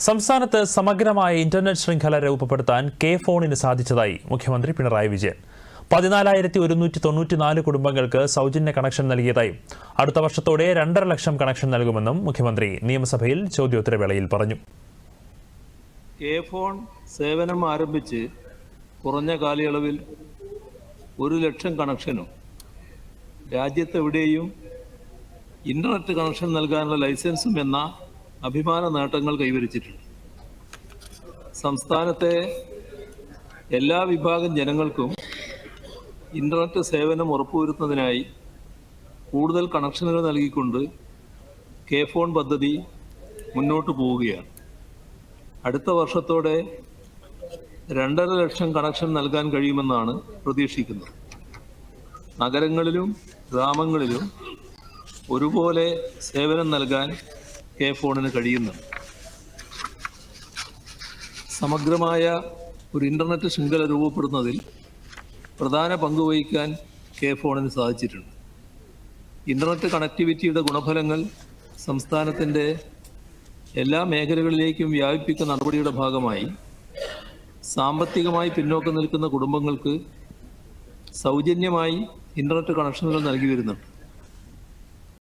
സംസ്ഥാനത്ത് സമഗ്രമായ ഇന്റർനെറ്റ് ശൃംഖല രൂപപ്പെടുത്താൻ കെ ഫോണിന് സാധിച്ചതായി മുഖ്യമന്ത്രി പിണറായി വിജയൻ. 14,194 കുടുംബങ്ങൾക്ക് സൗജന്യ കണക്ഷൻ നൽകിയതായും അടുത്ത വർഷത്തോടെ 2.5 ലക്ഷം കണക്ഷൻ നൽകുമെന്നും മുഖ്യമന്ത്രി നിയമസഭയിൽ ചോദ്യോത്തരവേളയിൽ പറഞ്ഞു. കെ ഫോൺ സേവനം ആരംഭിച്ച് കുറഞ്ഞ കാലയളവിൽ 1 ലക്ഷം കണക്ഷനും രാജ്യത്തെവിടെയും ഇന്റർനെറ്റ് കണക്ഷൻ നൽകാനുള്ള ലൈസൻസും എന്ന അഭിമാന നേട്ടങ്ങൾ കൈവരിച്ചിട്ടുണ്ട്. സംസ്ഥാനത്തെ എല്ലാ വിഭാഗം ജനങ്ങൾക്കും ഇന്റർനെറ്റ് സേവനം ഉറപ്പുവരുത്തുന്നതിനായി കൂടുതൽ കണക്ഷനുകൾ നൽകിക്കൊണ്ട് കെ ഫോൺ പദ്ധതി മുന്നോട്ട് പോവുകയാണ്. അടുത്ത വർഷത്തോടെ 2.5 ലക്ഷം കണക്ഷൻ നൽകാൻ കഴിയുമെന്നാണ് പ്രതീക്ഷിക്കുന്നത്. നഗരങ്ങളിലും ഗ്രാമങ്ങളിലും ഒരുപോലെ സേവനം നൽകാൻ കെ ഫോണിന് കഴിയുന്നുണ്ട്. സമഗ്രമായ ഒരു ഇന്റർനെറ്റ് ശൃംഖല രൂപപ്പെടുന്നതിൽ പ്രധാന പങ്ക് വഹിക്കാൻ കെ ഫോണിന് സാധിച്ചിട്ടുണ്ട്. ഇന്റർനെറ്റ് കണക്ടിവിറ്റിയുടെ ഗുണഫലങ്ങൾ സംസ്ഥാനത്തിൻ്റെ എല്ലാ മേഖലകളിലേക്കും വ്യാപിപ്പിക്കുന്ന നടപടിയുടെ ഭാഗമായി സാമ്പത്തികമായി പിന്നോക്കം നിൽക്കുന്ന കുടുംബങ്ങൾക്ക് സൗജന്യമായി ഇന്റർനെറ്റ് കണക്ഷനുകൾ നൽകി വരുന്നുണ്ട്.